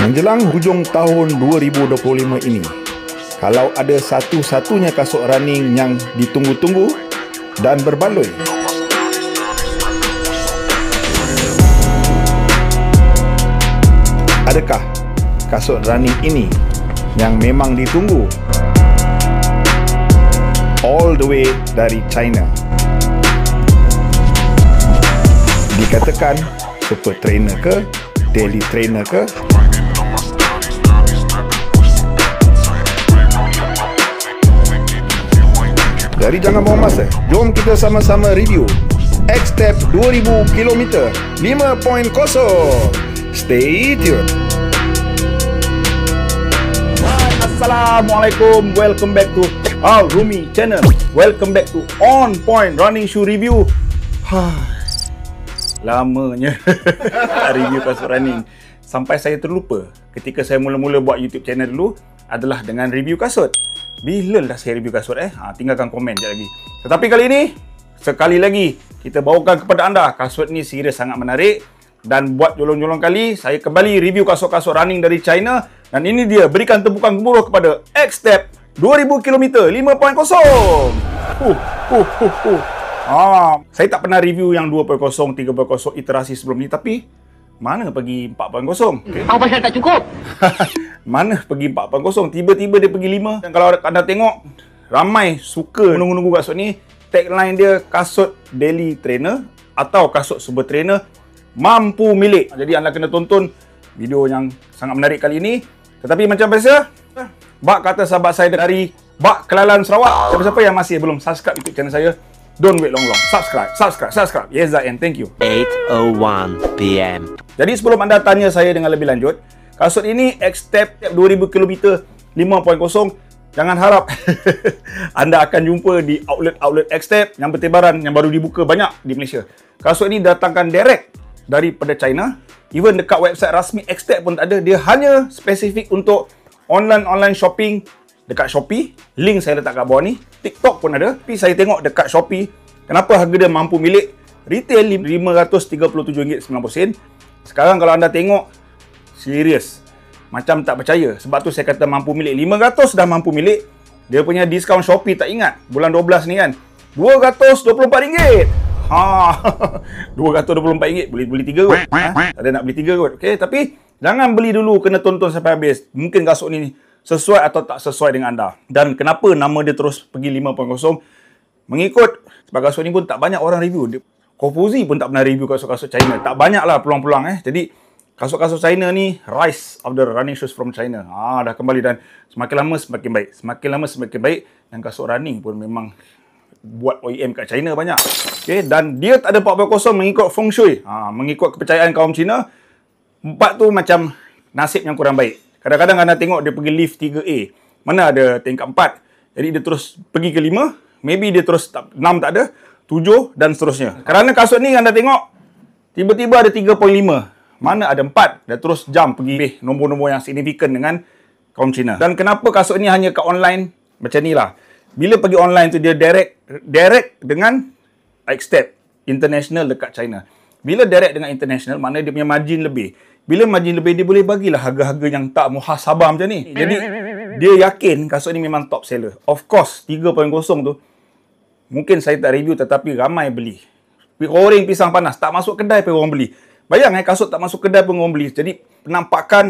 Menjelang hujung tahun 2025 ini, kalau ada satu-satunya kasut running yang ditunggu-tunggu dan berbaloi, adakah kasut running ini yang memang ditunggu all the way dari China? Dikatakan super trainer ke, daily trainer ke, jadi jangan buang masa. Jom kita sama-sama review X-Step 2000 km 5.0. Stay tuned. Assalamualaikum. Welcome back to our Rumi channel. Welcome back to On Point Running Shoe Review. Lamanya review kasut running. Sampai saya terlupa ketika saya mula-mula buat YouTube channel dulu adalah dengan review kasut. Bila dah saya review kasut tinggalkan komen sekejap lagi. Tetapi kali ini, sekali lagi kita bawakan kepada anda kasut ni serius sangat menarik. Dan buat jolong-jolong kali, saya kembali review kasut-kasut running dari China. Dan ini dia, berikan tepukan gemuruh kepada X-Step 2000 km 5.0. Saya tak pernah review yang 2.0, 3.0 iterasi sebelum ni. Tapi mana pergi 4.0? Okay. Apa pasal tak cukup? Mana pergi 4.0? Tiba-tiba dia pergi 5. Dan kalau anda tengok, ramai suka menunggu-nunggu kasut ni. Tagline dia, kasut daily trainer atau kasut super trainer mampu milik. Jadi anda kena tonton video yang sangat menarik kali ini. Tetapi macam biasa, bak kata sahabat saya dari Bak Kelalan Sarawak. Siapa-siapa yang masih belum subscribe YouTube channel saya, don't wait long-long. Subscribe. Yes, and thank you. 8:01 PM. Jadi sebelum anda tanya saya dengan lebih lanjut, kasut ini X-Step 2000 km 5.0. Jangan harap anda akan jumpa di outlet X-Step yang bertebaran, yang baru dibuka banyak di Malaysia. Kasut ini datangkan direct daripada China. Even dekat website rasmi X-Step pun tak ada. Dia hanya spesifik untuk online shopping dekat Shopee. Link saya letak kat bawah ni. TikTok pun ada. Tapi saya tengok dekat Shopee, kenapa harga dia mampu milik? Retail RM537.90. Sekarang kalau anda tengok, serius, macam tak percaya. Sebab tu saya kata mampu milik. 500 dah mampu milik. Dia punya diskaun Shopee, tak ingat bulan 12 ni kan, RM224. RM224 boleh beli 3 kot. Tak ada nak beli 3 kot. Okay, tapi jangan beli dulu, kena tonton sampai habis. Mungkin kasut ni sesuai atau tak sesuai dengan anda. Dan kenapa nama dia terus pergi 5.0? Mengikut sebab kasut ni pun tak banyak orang review. Kofuzi pun tak pernah review kasut-kasut China. Tak banyak lah peluang-peluang. Jadi kasut-kasut China ni, rise of the running shoes from China. Dah kembali dan semakin lama semakin baik. Semakin lama semakin baik. Dan kasut running pun memang buat OEM kat China banyak. Okay, dan dia tak ada 4.0 mengikut feng shui. Mengikut kepercayaan kaum Cina, 4 tu macam nasib yang kurang baik. Kadang-kadang anda tengok dia pergi lift 3A. Mana ada tingkat 4. Jadi dia terus pergi ke 5. Maybe dia terus 6 tak ada. 7 dan seterusnya. Kerana kasut ni anda tengok, tiba-tiba ada 3.5. Mana ada 4. Dia terus jump pergi nombor-nombor yang signifikan dengan kaum Cina. Dan kenapa kasut ni hanya kat online? Macam ni lah. Bila pergi online tu dia direct dengan X-Step International dekat China. Bila direct dengan International, maknanya dia punya margin lebih. Bila margin lebih, dia boleh bagilah harga-harga yang tak muhasabah macam ni. Jadi dia yakin kasut ni memang top seller. Of course, 3.0 tu mungkin saya tak review, tetapi ramai beli. Goreng pisang panas, tak masuk kedai pun orang beli. Bayang kasut tak masuk kedai pun orang beli. Jadi penampakan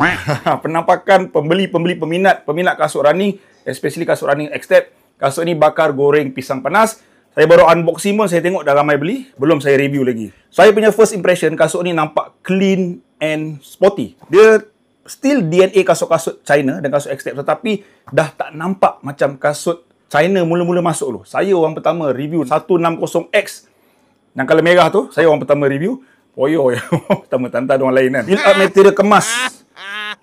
pembeli, peminat kasut running, especially kasut running X-Step, kasut ni bakar goreng pisang panas. Saya baru unboxing pun, saya tengok dah ramai beli. Belum saya review lagi. Saya punya first impression, kasut ni nampak clean and sporty. Dia still DNA kasut-kasut China dan kasut X-Step, tetapi dah tak nampak macam kasut China mula-mula masuk dulu. Saya orang pertama review 160X. Yang colour merah tu, saya orang pertama review. Poyo ya. Pertama tantang orang lain kan. Build up material kemas.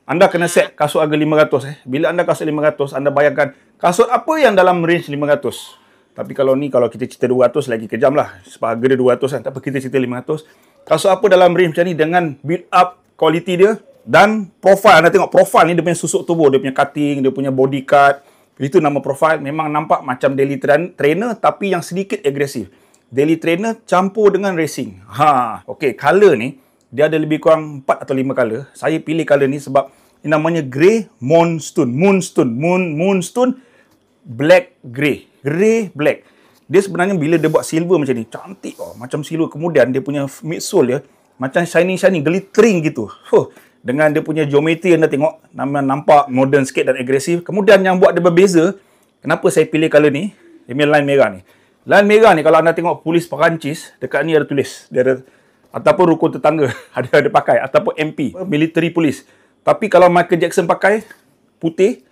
Anda kena set kasut harga 500. Bila anda kasut 500, anda bayangkan kasut apa yang dalam range 500. Tapi kalau kita cerita 200 lagi kejam lah. Sebab harga dia 200 kan. Tak apa, kita cerita 500. Kasut apa dalam range macam ni dengan build up quality dia dan profile. Anda tengok profile ni, dia punya susuk tubuh, dia punya cutting, dia punya body cut. Itu nama profile. Memang nampak macam daily trainer tapi yang sedikit agresif. Daily trainer campur dengan racing. Okey, color ni dia ada lebih kurang 4 atau 5 color. Saya pilih color ni sebab Ini namanya grey moonstone. Moonstone black grey. Grey black. Dia sebenarnya bila dia buat silver macam ni, cantik macam silver. Kemudian dia punya midsole dia macam shiny, glittering gitu. Dengan dia punya geometri anda tengok, nampak modern sikit dan agresif. Kemudian yang buat dia berbeza, kenapa saya pilih colour ni? Dia punya line merah ni. Line merah ni kalau anda tengok polis Perancis, dekat ni ada tulis. Dia ada, ataupun rukun tetangga ada pakai, ataupun MP, military police. Tapi kalau Michael Jackson pakai putih,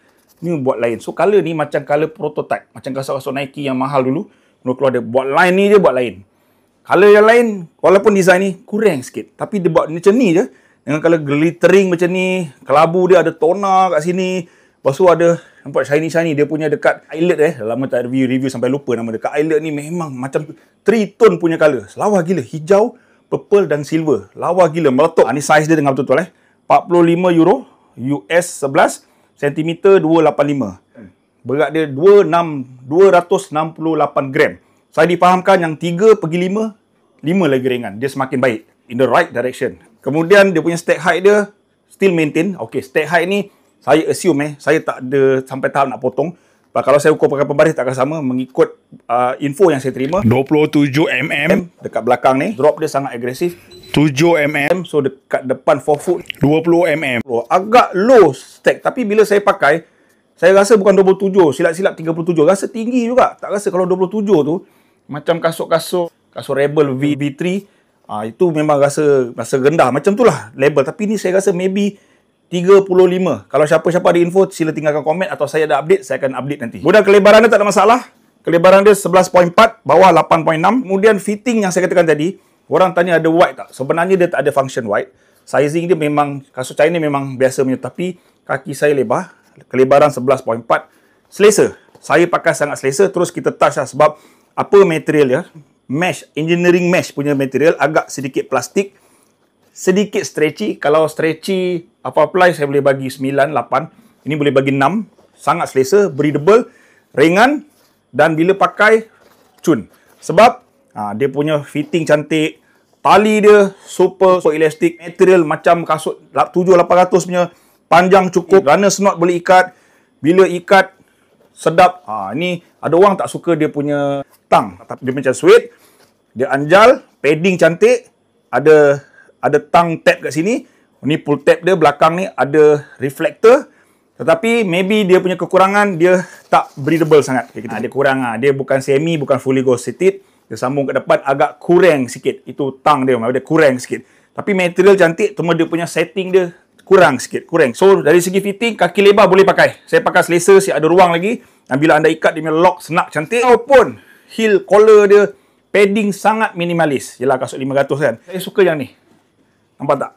ni buat lain. So colour ni macam colour prototype, macam kasut-kasut Nike yang mahal dulu. Keluar dia buat line ni je, buat lain. Colour yang lain, walaupun design ni kurang sikit, tapi dia buat macam ni je. Dengan colour glittering macam ni. Kelabu dia ada toner kat sini. Lepas tu ada, nampak shiny. Dia punya dekat eyelet lama tak review sampai lupa nama. Dekat eyelet ni memang macam 3 tone punya colour. Lawa gila. Hijau, purple dan silver. Lawa gila, meletup. Ni size dia dengan betul-betul 45 euro. US 11 cm 285. Berat dia 268 gram. Saya difahamkan yang 3 pergi 5 lagi ringan. Dia semakin baik. In the right direction. Kemudian dia punya stack height dia still maintain. Okay, stack height ni saya assume saya tak ada sampai tahap nak potong. Kalau saya ukur pakai pembaris tak akan sama mengikut info yang saya terima. 27mm dekat belakang ni. Drop dia sangat agresif. 7mm. So dekat depan forefoot 20mm. Agak low stack. Tapi bila saya pakai, saya rasa bukan 27, silap-silap 37. Rasa tinggi juga. Tak rasa kalau 27 tu macam kasut Rebel V3, itu memang rasa rendah. Macam tu lah label. Tapi ni saya rasa maybe 35. Kalau siapa-siapa ada info, sila tinggalkan komen atau saya ada update, saya akan update nanti. Kemudian kelebaran dia tak ada masalah. Kelebaran dia 11.4, bawah 8.6. Kemudian fitting yang saya katakan tadi, orang tanya ada wide tak? Sebenarnya dia tak ada function wide. Sizing dia memang, kasut China memang biasa punya. Tapi kaki saya lebar. Kelebaran 11.4. Selesa. Saya pakai sangat selesa. Terus kita touch lah sebab apa material dia. Mesh, engineering mesh punya material. Agak sedikit plastik. Sedikit stretchy. Kalau stretchy, apply saya boleh bagi 9, 8. Ini boleh bagi 6. Sangat selesa. Breathable. Ringan. Dan bila pakai, cun. Sebab dia punya fitting cantik. Tali dia super elastic. Material macam kasut 7-800 punya. Panjang cukup, runner's knot boleh ikat. Bila ikat, sedap. Ni ada orang tak suka dia punya tang. Dia macam suede. Dia anjal, padding cantik. Ada tang tab kat sini. Ni pull tab dia, belakang ni ada reflector. Tetapi maybe dia punya kekurangan, dia tak breathable sangat. Dia kurang. Dia bukan semi, bukan fully ghost seated. Dia sambung ke depan, agak kurang sikit. Itu tang dia kurang sikit. Tapi material cantik, cuma dia punya setting dia kurang sikit, kurang. So, dari segi fitting, kaki lebar boleh pakai. Saya pakai selesa, ada ruang lagi. Dan bila anda ikat, dia punya lock senak cantik. Walaupun heel collar dia, padding sangat minimalis. Yelah, kasut 500 kan. Saya suka yang ni. Nampak tak?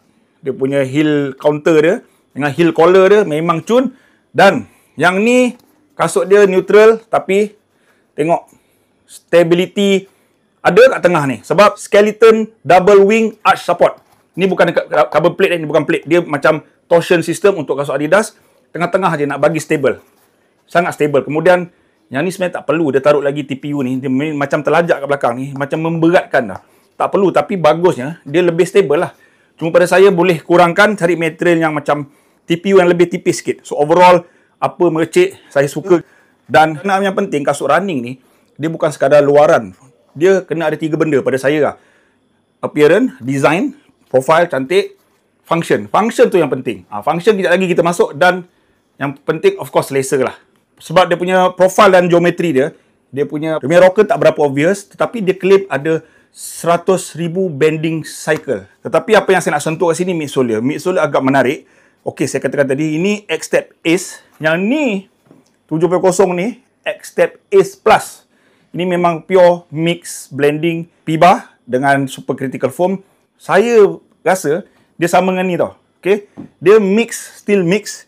Dia punya heel counter dia, dengan heel collar dia, memang cun. Dan, yang ni, kasut dia neutral, tapi, tengok, stability, ada kat tengah ni. Sebab, skeleton double wing arch support. Ni bukan cover plate ni, bukan plate. Dia macam torsion system untuk kasut Adidas. Tengah-tengah je nak bagi stable. Sangat stable. Kemudian, yang ni sebenarnya tak perlu. Dia taruh lagi TPU ni. Dia macam terlajak kat belakang ni. Macam memberatkan dah. Tak perlu. Tapi bagusnya, dia lebih stable lah. Cuma pada saya boleh kurangkan, cari material yang macam TPU yang lebih tipis sikit. So overall, apa mercik, saya suka. Dan yang penting, kasut running ni, dia bukan sekadar luaran. Dia kena ada 3 benda pada saya lah. Appearance, design, profile cantik, function. Function tu yang penting. Function kejap lagi kita masuk dan yang penting of course selesa lah. Sebab dia punya profile dan geometri dia punya rocker tak berapa obvious, tetapi dia claim ada 100,000 bending cycle. Tetapi apa yang saya nak sentuh kat sini, midsole dia. Midsole dia agak menarik. Okey, saya katakan tadi, ini X-Step Ace. Yang ni, 7.0 ni, X-Step Ace Plus. Ini memang pure mix blending PIBA dengan super critical foam. Saya rasa dia sama dengan ni tau. Okay? Dia still mix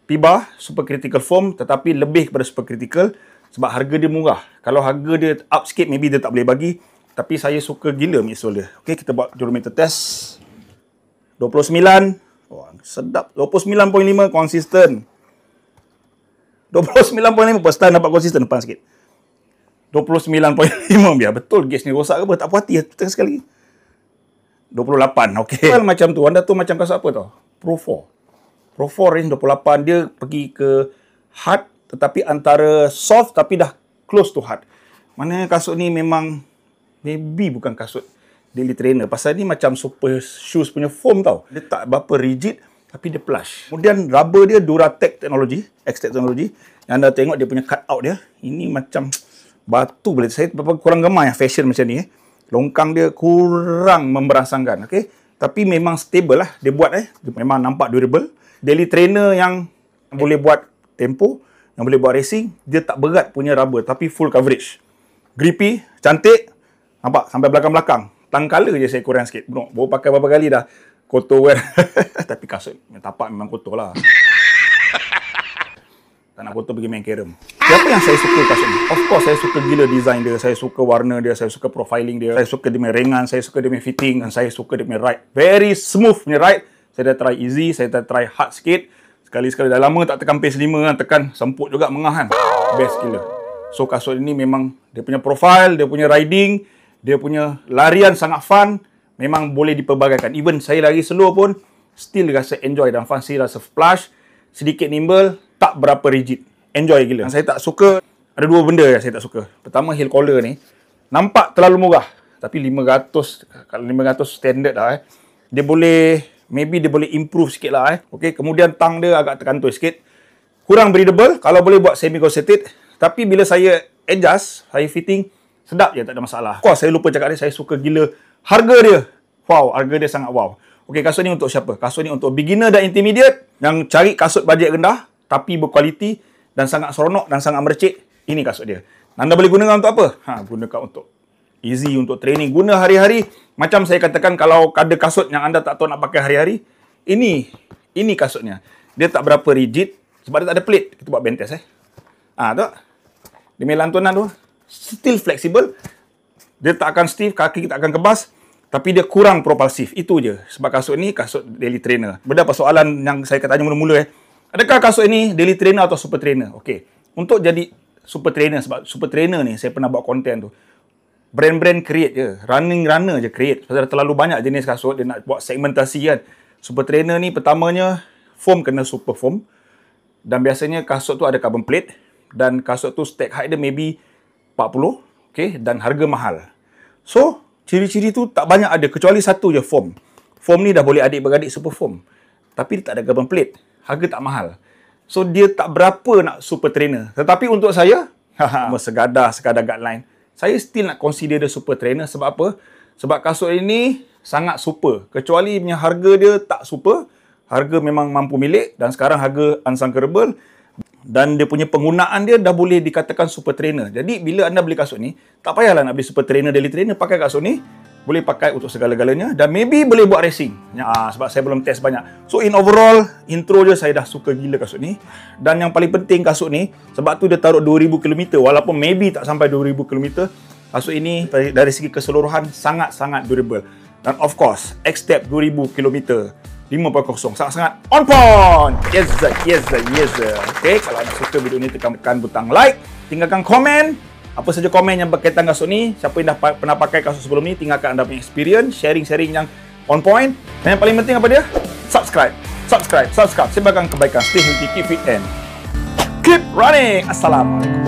PIBA, super critical foam, tetapi lebih kepada super critical sebab harga dia murah. Kalau harga dia up sikit, maybe dia tak boleh bagi. Tapi saya suka gila midsole dia. Okay, kita buat durometer test. 29. Oh, sedap. 29.5 konsisten. 29.5 pasal dapat konsisten depan sikit. 29.5 biar betul gauge ni rosak ke apa, tak puas hati tengah sekali. 28, okey. Macam tu, anda tu macam kasut apa tau? Pro 4. Pro 4 range 28 dia pergi ke hard, tetapi antara soft tapi dah close to hard. Mana kasut ni memang maybe bukan kasut daily trainer. Pasal ni macam super shoes punya foam tau. Dia tak berapa rigid tapi dia plush. Kemudian rubber dia Duratec Technology, X-Tech Technology. Yang anda tengok dia punya cut out dia. Ini macam batu boleh. Saya kurang gemar yang fashion macam ni. Longkang dia kurang memberangsangkan. Okay? Tapi memang stable lah. Dia buat dia memang nampak durable. Daily trainer yang boleh buat tempo, yang boleh buat racing, dia tak berat punya rubber tapi full coverage. Grippy, cantik. Nampak sampai belakang-belakang. Tang color je saya kurang sikit. Baru pakai berapa kali dah kotor kan. Tapi kasut tapak memang kotor lah. Tak nak kotor pergi main carom. Siapa yang saya suka kasut ni? Of course saya suka gila design dia, saya suka warna dia, saya suka profiling dia, saya suka dia punya ringan, saya suka dia punya fitting, dan saya suka dia punya ride. Very smooth punya ride. Saya dah try easy, saya dah try hard sikit. Sekali-sekali dah lama tak tekan pace 5 kan, tekan semput juga mengah kan. Best gila. So kasut ini memang dia punya profile, dia punya riding, dia punya larian sangat fun. Memang boleh diperbagaikan. Even saya lari slow pun still rasa enjoy dan fun. Saya rasa flush, sedikit nimble, tak berapa rigid. Enjoy gila. Yang saya tak suka, ada dua benda yang saya tak suka. Pertama, heel collar ni nampak terlalu murah. Tapi 500, kalau 500 standard lah dia boleh, maybe dia boleh improve sikit lah Okay, kemudian tang dia agak terkantoi sikit. Kurang breathable, kalau boleh buat semi corseted. Tapi bila saya adjust, saya fitting, sedap je, tak ada masalah. Of course, saya lupa cakap dia, saya suka gila harga dia. Wow, harga dia sangat wow. Okey, kasut ni untuk siapa? Kasut ni untuk beginner dan intermediate yang cari kasut bajet rendah tapi berkualiti dan sangat seronok dan sangat mercik. Ini kasut dia. Anda boleh gunakan untuk apa? Gunakan untuk easy, untuk training, guna hari-hari. Macam saya katakan, kalau ada kasut yang anda tak tahu nak pakai hari-hari, ini kasutnya. Dia tak berapa rigid sebab dia tak ada plate. Kita buat band test tak? Dia punya lantunan tu still flexible. Dia tak akan stiff, kaki tak akan kebas. Tapi dia kurang propulsif. Itu je. Sebab kasut ni kasut daily trainer. Berapa soalan yang saya tanya mula-mula Adakah kasut ini daily trainer atau super trainer? Okey. Untuk jadi super trainer, sebab super trainer ni saya pernah buat konten tu. Brand-brand create je. Runner je create. Sebab terlalu banyak jenis kasut, dia nak buat segmentasi kan. Super trainer ni pertamanya foam kena super foam. Dan biasanya kasut tu ada carbon plate. Dan kasut tu stack height dia maybe 40. Okey. Dan harga mahal. So, ciri-ciri tu tak banyak ada. Kecuali satu je, foam. Foam ni dah boleh adik-beradik super foam. Tapi dia tak ada carbon plate. Harga tak mahal. So, dia tak berapa nak super trainer. Tetapi untuk saya, sekadar guideline, saya still nak consider dia super trainer. Sebab apa? Sebab kasut ini sangat super. Kecuali punya harga dia tak super. Harga memang mampu milik. Dan sekarang harga unsunkerable. Dan dia punya penggunaan dia dah boleh dikatakan super trainer. Jadi, bila anda beli kasut ni, tak payahlah nak beli super trainer, daily trainer. Pakai kasut ni. Boleh pakai untuk segala-galanya. Dan maybe boleh buat racing. Sebab saya belum test banyak. So, in overall, intro je saya dah suka gila kasut ni. Dan yang paling penting kasut ni, sebab tu dia taruh 2,000 km. Walaupun maybe tak sampai 2,000 km. Kasut ini dari segi keseluruhan sangat-sangat durable. Dan of course, X-Tech 2,000 km 5.0 sangat-sangat on point. Yes. Okay, kalau anda suka video ni, tekan butang like, tinggalkan komen. Apa saja komen yang berkaitan kasut ni. Siapa yang dah pernah pakai kasut sebelum ni, tinggalkan anda punya experience, sharing yang on point. Dan yang paling penting apa dia? Subscribe. Sebarkan kebaikan. Stay healthy, keep fit and keep running. Assalamualaikum.